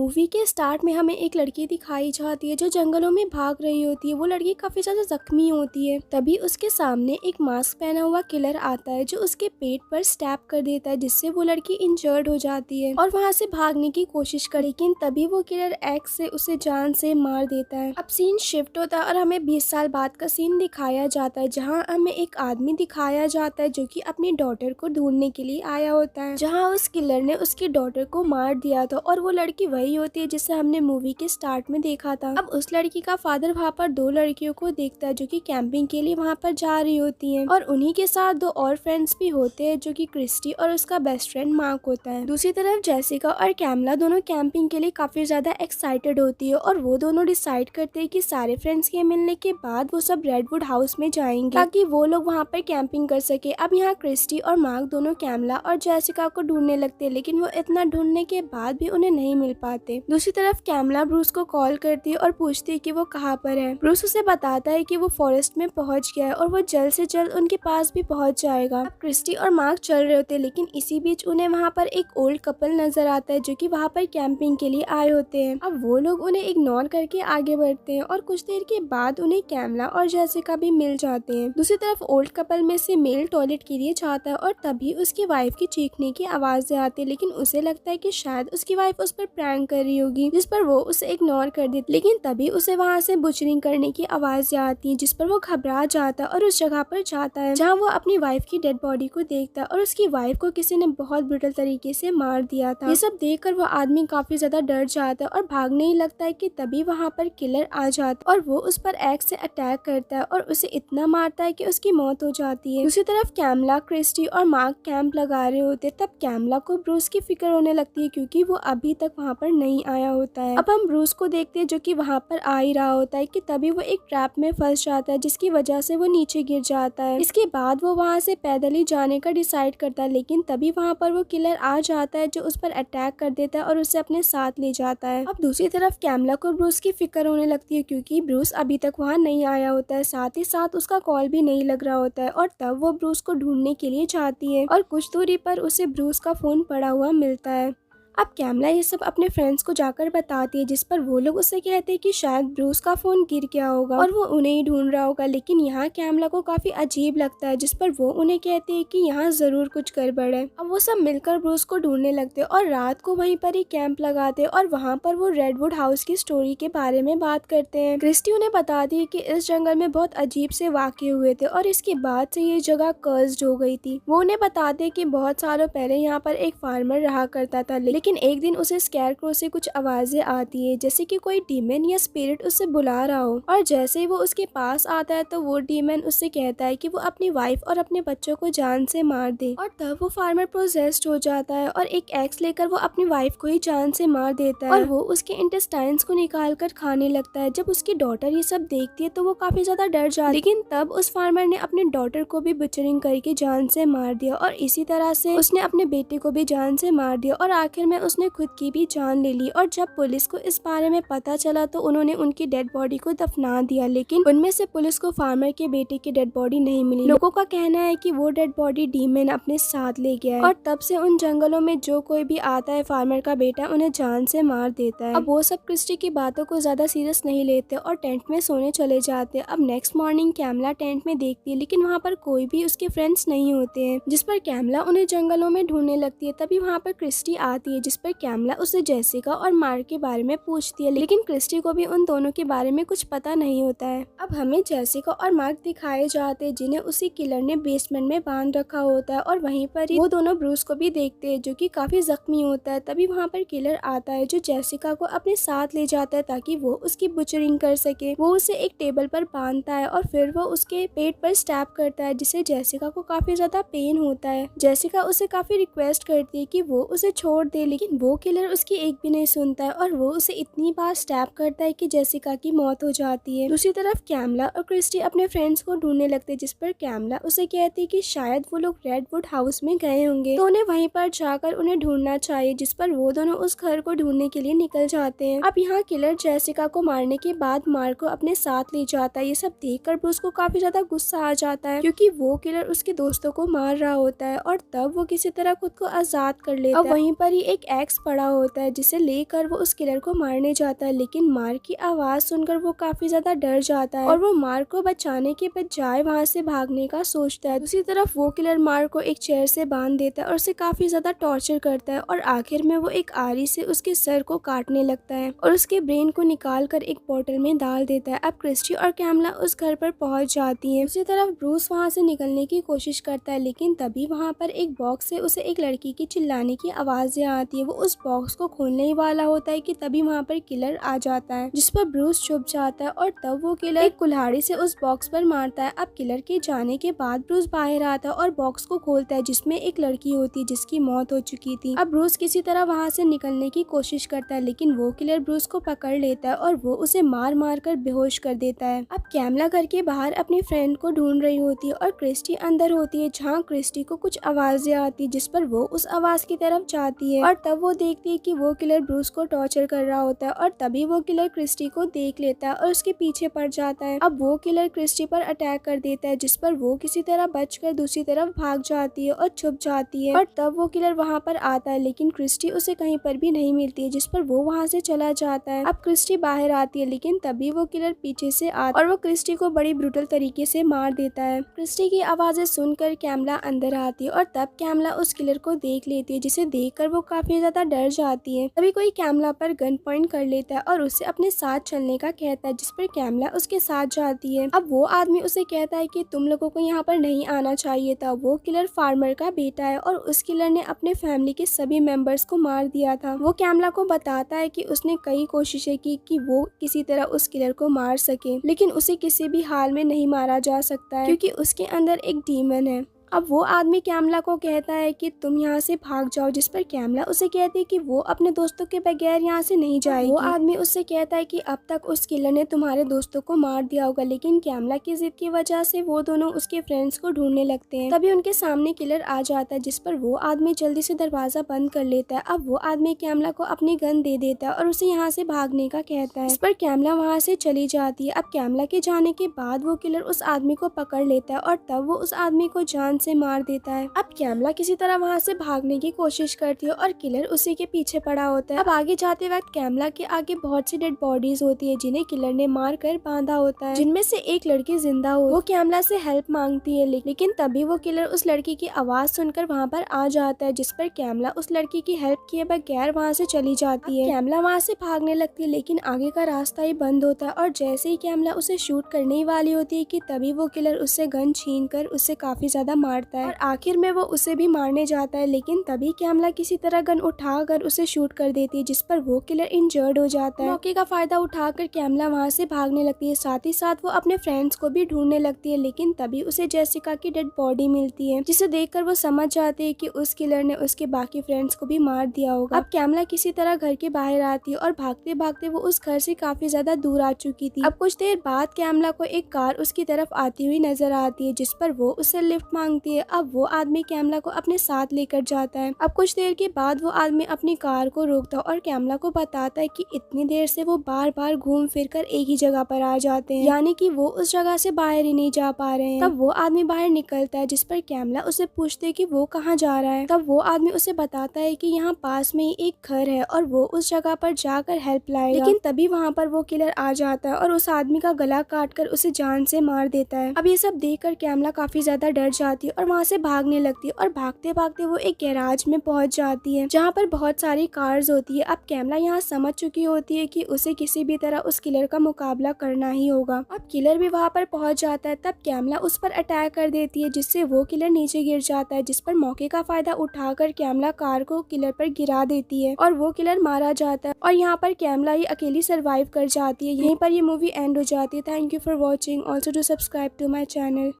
Movie के start में हमें एक लड़की दिखाई जाती है जो जंगलों में भाग रही होती है। वो लड़की काफी ज्यादा जख्मी होती है। तभी उसके सामने एक मास्क पहना हुआ किलर आता है जो उसके पेट पर स्टैप कर देता है, जिससे वो लड़की इंजर्ड हो जाती है और वहाँ से भागने की कोशिश कर, लेकिन तभी वो किलर एक्स से उसे जान से मार देता है। अब सीन शिफ्ट होता है और हमें 20 साल बाद का सीन दिखाया जाता है, जहाँ हमें एक आदमी दिखाया जाता है जो कि अपनी डॉटर को ढूंढने के लिए आया होता है, जहाँ उस किलर ने उसकी डॉटर को मार दिया था। और वो लड़की वही होती है जिसे हमने मूवी के स्टार्ट में देखा था। अब उस लड़की का फादर वहाँ पर 2 लड़कियों को देखता है जो कि कैंपिंग के लिए वहाँ पर जा रही होती हैं, और उन्हीं के साथ 2 और फ्रेंड्स भी होते हैं जो कि क्रिस्टी और उसका बेस्ट फ्रेंड मार्क होता है। दूसरी तरफ जेसिका और कैमला दोनों कैंपिंग के लिए काफी ज्यादा एक्साइटेड होती है और वो दोनों डिसाइड करते हैं कि सारे फ्रेंड्स के मिलने के बाद वो सब रेडवुड हाउस में जाएंगे ताकि वो लोग वहाँ पर कैंपिंग कर सके। अब यहाँ क्रिस्टी और मार्क दोनों कैमला और जेसिका को ढूंढने लगते हैं, लेकिन वो इतना ढूंढने के बाद भी उन्हें नहीं मिल पाते। दूसरी तरफ कैमला ब्रूस को कॉल करती है और पूछती है कि वो कहाँ पर है। ब्रूस उसे बताता है कि वो फॉरेस्ट में पहुंच गया है और वो जल्द से जल्द उनके पास भी पहुंच जाएगा। अब क्रिस्टी और मार्क चल रहे होते हैं, लेकिन इसी बीच उन्हें वहाँ पर एक ओल्ड कपल नजर आता है जो कि वहाँ पर कैंपिंग के लिए आए होते हैं। अब वो लोग उन्हें इग्नोर करके आगे बढ़ते हैं और कुछ देर के बाद उन्हें कैमला और जेसिका भी मिल जाते हैं। दूसरी तरफ ओल्ड कपल में से मेल टॉयलेट के लिए जाता है और तभी उसकी वाइफ की चीखने की आवाजें आती है, लेकिन उसे लगता है कि शायद उसकी वाइफ उस पर प्रैंक कर रही होगी, जिस पर वो उसे इग्नोर कर देती। लेकिन तभी उसे वहाँ से बुचरिंग करने की आवाजें आती हैं, जिस पर वो घबरा जाता है और उस जगह पर जाता है जहाँ वो अपनी वाइफ की डेड बॉडी को देखता है और उसकी वाइफ को किसी ने बहुत ब्रूटल तरीके से मार दिया था। ये सब देखकर वो आदमी काफी ज्यादा डर जाता है और भागने ही लगता है कि तभी वहाँ पर किलर आ जाता है और वो उस पर एक्स से अटैक करता है और उसे इतना मारता है कि उसकी मौत हो जाती है। दूसरी तरफ कैमला, क्रिस्टी और मार्क कैंप लगा रहे होते, तब कैमला को ब्रूस की फिक्र होने लगती है क्योंकि वो अभी तक वहाँ पर नहीं आया होता है। अब हम ब्रूस को देखते हैं जो कि वहाँ पर आ ही रहा होता है कि तभी वो एक ट्रैप में फंस जाता है, जिसकी वजह से वो नीचे गिर जाता है। इसके बाद वो वहाँ से पैदल ही जाने का डिसाइड करता है, लेकिन तभी वहाँ पर वो किलर आ जाता है जो उस पर अटैक कर देता है और उसे अपने साथ ले जाता है। अब दूसरी तरफ कैमला को ब्रूस की फिक्र होने लगती है क्योंकि ब्रूस अभी तक वहाँ नहीं आया होता है, साथ ही साथ उसका कॉल भी नहीं लग रहा होता है। और तब वो ब्रूस को ढूंढने के लिए जाती है और कुछ दूरी पर उसे ब्रूस का फोन पड़ा हुआ मिलता है। अब कैमला ये सब अपने फ्रेंड्स को जाकर बताती है, जिस पर वो लोग उसे कहते हैं कि शायद ब्रूस का फोन गिर गया होगा और वो उन्हें ही ढूंढ रहा होगा। लेकिन यहाँ कैमला को काफी अजीब लगता है, जिस पर वो उन्हें कहते हैं कि यहाँ जरूर कुछ गड़बड़ है। अब वो सब मिलकर ब्रूस को ढूंढने लगते हैं और रात को वहीं पर ही कैंप लगाते हैं और वहाँ पर वो रेडवुड हाउस की स्टोरी के बारे में बात करते हैं। क्रिस्टी उन्हें बताती है कि इस जंगल में बहुत अजीब से वाक़े हुए थे और इसके बाद से ये जगह कर्स्ड हो गई थी। वो उन्हें बताते हैं कि बहुत सालों पहले यहाँ पर एक फार्मर रहा करता था, लेकिन एक दिन उसे स्कैरक्रो से कुछ आवाजें आती है जैसे कि कोई डीमन या स्पिरिट उसे बुला रहा हो। और जैसे ही वो उसके पास आता है तो वो डीमन उससे कहता है कि वो अपनी वाइफ और अपने बच्चों को जान से मार दे। और तब वो फार्मर प्रोसेस्ड हो जाता है और एक एक्स लेकर वो अपनी वाइफ को ही जान से मार देता है और वो उसके इंटेस्टाइन्स को निकाल कर खाने लगता है। जब उसकी डॉटर ये सब देखती है तो वो काफी ज्यादा डर जाती है, लेकिन तब उस फार्मर ने अपनी डॉटर को भी बुचरिंग करके जान से मार दिया और इसी तरह से उसने अपने बेटे को भी जान से मार दिया और आखिर में उसने खुद की भी जान ले ली। और जब पुलिस को इस बारे में पता चला तो उन्होंने उनकी डेड बॉडी को दफना दिया, लेकिन उनमें से पुलिस को फार्मर के बेटे की डेड बॉडी नहीं मिली। लोगों का कहना है कि वो डेड बॉडी डीमन अपने साथ ले गया है और तब से उन जंगलों में जो कोई भी आता है फार्मर का बेटा उन्हें जान से मार देता है। अब वो सब क्रिस्टी की बातों को ज्यादा सीरियस नहीं लेते और टेंट में सोने चले जाते। अब नेक्स्ट मॉर्निंग कैमला टेंट में देखती है, लेकिन वहाँ पर कोई भी उसके फ्रेंड्स नहीं होते हैं, जिस पर कैमला उन्हें जंगलों में ढूंढने लगती है। तभी वहाँ पर क्रिस्टी आती है, जिस पर कैमला उसे जेसिका और मार्क के बारे में पूछती है, लेकिन क्रिस्टी को भी उन दोनों के बारे में कुछ पता नहीं होता है। अब हमें जेसिका और मार्क दिखाए जाते हैं जिन्हें उसी किलर ने बेसमेंट में बांध रखा होता है और वहीं पर ही वो दोनों ब्रूस को भी देखते हैं जो कि काफी जख्मी होता है। तभी वहाँ पर किलर आता है जो जेसिका को अपने साथ ले जाता है ताकि वो उसकी बुचरिंग कर सके। वो उसे एक टेबल पर बांधता है और फिर वो उसके पेट पर स्टैप करता है, जिससे जेसिका को काफी ज्यादा पेन होता है। जेसिका उसे काफी रिक्वेस्ट करती है कि वो उसे छोड़ दे, लेकिन वो किलर उसकी एक भी नहीं सुनता है और वो उसे इतनी बार स्टैप करता है कि जेसिका की मौत हो जाती है। दूसरी तरफ कैमला और क्रिस्टी अपने फ्रेंड्स को ढूंढने लगते, जिस पर कैमला उसे कहती है कि शायद वो लोग रेडवुड हाउस में गए होंगे तो उन्हें वहीं पर जाकर उन्हें ढूंढना चाहिए, जिस पर वो दोनों उस घर को ढूंढने के लिए निकल जाते हैं। अब यहाँ किलर जेसिका को मारने के बाद मार्क को अपने साथ ले जाता है। ये सब देखकर ब्रूस को काफी ज्यादा गुस्सा आ जाता है क्योंकि वो किलर उसके दोस्तों को मार रहा होता है और तब वो किसी तरह खुद को आजाद कर लेता है। अब वहीं पर ही एक एक एक्स पड़ा होता है जिसे लेकर वो उस किलर को मारने जाता है, लेकिन मार्क की आवाज सुनकर वो काफी ज्यादा डर जाता है और वो मार्क को बचाने के बजाय वहाँ से भागने का सोचता है। दूसरी तरफ वो किलर मार्क को एक चेयर से बांध देता है और उसे काफी ज्यादा टॉर्चर करता है और आखिर में वो एक आरी से उसके सर को काटने लगता है और उसके ब्रेन को निकाल कर एक बोतल में डाल देता है। अब क्रिस्टी और कैमला उस घर पर पहुंच जाती है। दूसरी तरफ ब्रूस वहाँ से निकलने की कोशिश करता है, लेकिन तभी वहाँ पर एक बॉक्स से उसे एक लड़की की चिल्लाने की आवाजें आती है। वो उस बॉक्स को खोलने ही वाला होता है कि तभी वहाँ पर किलर आ जाता है, जिस पर ब्रूस छुप जाता है और तब वो किलर एक कुल्हाड़ी से उस बॉक्स पर मारता है। अब किलर के जाने के बाद ब्रूस बाहर आता है और बॉक्स को खोलता है जिसमें एक लड़की होती है जिसकी मौत हो चुकी थी। अब ब्रूस किसी तरह वहाँ से निकलने की कोशिश करता है, लेकिन वो किलर ब्रूस को पकड़ लेता है और वो उसे मार मार कर बेहोश कर देता है। अब कैमला घर के बाहर अपनी फ्रेंड को ढूंढ रही होती है और क्रिस्टी अंदर होती है, जहाँ क्रिस्टी को कुछ आवाजें आती है जिस पर वो उस आवाज की तरफ जाती है और तब वो देखती है कि वो किलर ब्रूस को टॉर्चर कर रहा होता है और तभी वो किलर क्रिस्टी को देख लेता है और उसके पीछे पड़ जाता है। अब वो किलर क्रिस्टी पर अटैक कर देता है, जिस पर वो किसी तरह बचकर दूसरी तरफ भाग जाती है और छुप जाती है और तब वो किलर वहाँ पर आता है, लेकिन क्रिस्टी उसे कहीं पर भी नहीं मिलती है, जिस पर वो वहाँ से चला जाता है। अब क्रिस्टी बाहर आती है, लेकिन तभी वो किलर पीछे से आता और वो क्रिस्टी को बड़ी ब्रूटल तरीके से मार देता है। क्रिस्टी की आवाजें सुनकर कैमला अंदर आती है और तब कैमला उस किलर को देख लेती है, जिसे देखकर वो काफी ज्यादा डर जाती है। तभी कोई कैमला पर गन पॉइंट कर लेता है और उसे अपने साथ चलने का कहता है, जिस पर कैमला उसके साथ जाती है। अब वो आदमी उसे कहता है कि तुम लोगों को यहाँ पर नहीं आना चाहिए था। वो किलर फार्मर का बेटा है और उस किलर ने अपने फैमिली के सभी मेंबर्स को मार दिया था। वो कैमला को बताता है कि उसने कई कोशिशें की कि वो किसी तरह उस किलर को मार सके, लेकिन उसे किसी भी हाल में नहीं मारा जा सकता है क्योंकि उसके अंदर एक डीमन है। अब वो आदमी कैमला को कहता है कि तुम यहाँ से भाग जाओ, जिस पर कैमला उसे कहती है कि वो अपने दोस्तों के बगैर यहाँ से नहीं जाएगी। वो आदमी उससे कहता है कि अब तक उस किलर ने तुम्हारे दोस्तों को मार दिया होगा, लेकिन कैमला की जिद की वजह से वो दोनों उसके फ्रेंड्स को ढूंढने लगते हैं। तभी उनके सामने किलर आ जाता है, जिस पर वो आदमी जल्दी से दरवाजा बंद कर लेता है। अब वो आदमी कैमला को अपनी गन दे देता है और उसे यहाँ से भागने का कहता है, इस पर कैमला वहाँ से चली जाती है। अब कैमला के जाने के बाद वो किलर उस आदमी को पकड़ लेता है और तब वो उस आदमी को जान से मार देता है। अब कैमला किसी तरह वहाँ से भागने की कोशिश करती है और किलर उसी के पीछे पड़ा होता है। अब आगे जाते वक्त कैमला के आगे बहुत सी डेड बॉडीज होती है जिन्हें किलर ने मार कर बांधा होता है, जिनमें से एक लड़की जिंदा हो। वो कैमला से हेल्प मांगती है, लेकिन तभी वो किलर उस लड़की की आवाज सुनकर वहाँ पर आ जाता है, जिस पर कैमला उस लड़की की हेल्प किए बगैर वहाँ से चली जाती है। कैमला वहाँ से भागने लगती है, लेकिन आगे का रास्ता ही बंद होता है और जैसे ही कैमला उसे शूट करने ही वाली होती है कि तभी वो किलर उससे गन छीन कर उससे काफी ज्यादा मारता है और आखिर में वो उसे भी मारने जाता है, लेकिन तभी कैमला किसी तरह गन उठाकर उसे शूट कर देती है, जिस पर वो किलर इंजर्ड हो जाता है। मौके का फायदा उठाकर कैमला वहाँ से भागने लगती है, साथ ही साथ वो अपने फ्रेंड्स को भी ढूंढने लगती है, लेकिन तभी उसे जेसिका की डेड बॉडी मिलती है, जिसे देखकर वो समझ जाती है कि उस किलर ने उसके बाकी फ्रेंड्स को भी मार दिया होगा। अब कैमला किसी तरह घर के बाहर आती है और भागते भागते वो उस घर से काफी ज्यादा दूर आ चुकी थी। अब कुछ देर बाद कैमला को एक कार उसकी तरफ आती हुई नजर आती है, जिस पर वो उससे लिफ्ट मांगती है। अब वो आदमी कैमला को अपने साथ लेकर जाता है। अब कुछ देर के बाद वो आदमी अपनी कार को रोकता है और कैमला को बताता है कि इतनी देर से वो बार बार घूम फिर कर एक ही जगह पर आ जाते हैं, यानी कि वो उस जगह से बाहर ही नहीं जा पा रहे हैं। तब वो आदमी बाहर निकलता है, जिस पर कैमला उसे पूछते है कि वो कहाँ जा रहा है। तब वो आदमी उसे बताता है कि यहाँ पास में ही एक घर है और वो उस जगह पर जाकर हेल्प लाएगा, लेकिन तभी वहाँ पर वो किलर आ जाता है और उस आदमी का गला काट कर उसे जान से मार देता है। अब ये सब देखकर कैमला काफी ज्यादा डर जाती है और वहाँ से भागने लगती है और भागते भागते वो एक गैराज में पहुंच जाती है, जहाँ पर बहुत सारी कार्स होती है। अब कैमला यहाँ समझ चुकी होती है कि उसे किसी भी तरह उस किलर का मुकाबला करना ही होगा। अब किलर भी वहाँ पर पहुंच जाता है, तब कैमला उस पर अटैक कर देती है, जिससे वो किलर नीचे गिर जाता है, जिस पर मौके का फायदा उठाकर कैमला कार को किलर पर गिरा देती है और वो किलर मारा जाता है और यहाँ पर कैमला ही अकेली सर्वाइव कर जाती है। यहीं पर ये मूवी एंड हो जाती है। Thank you for watching. Also to subscribe to my channel.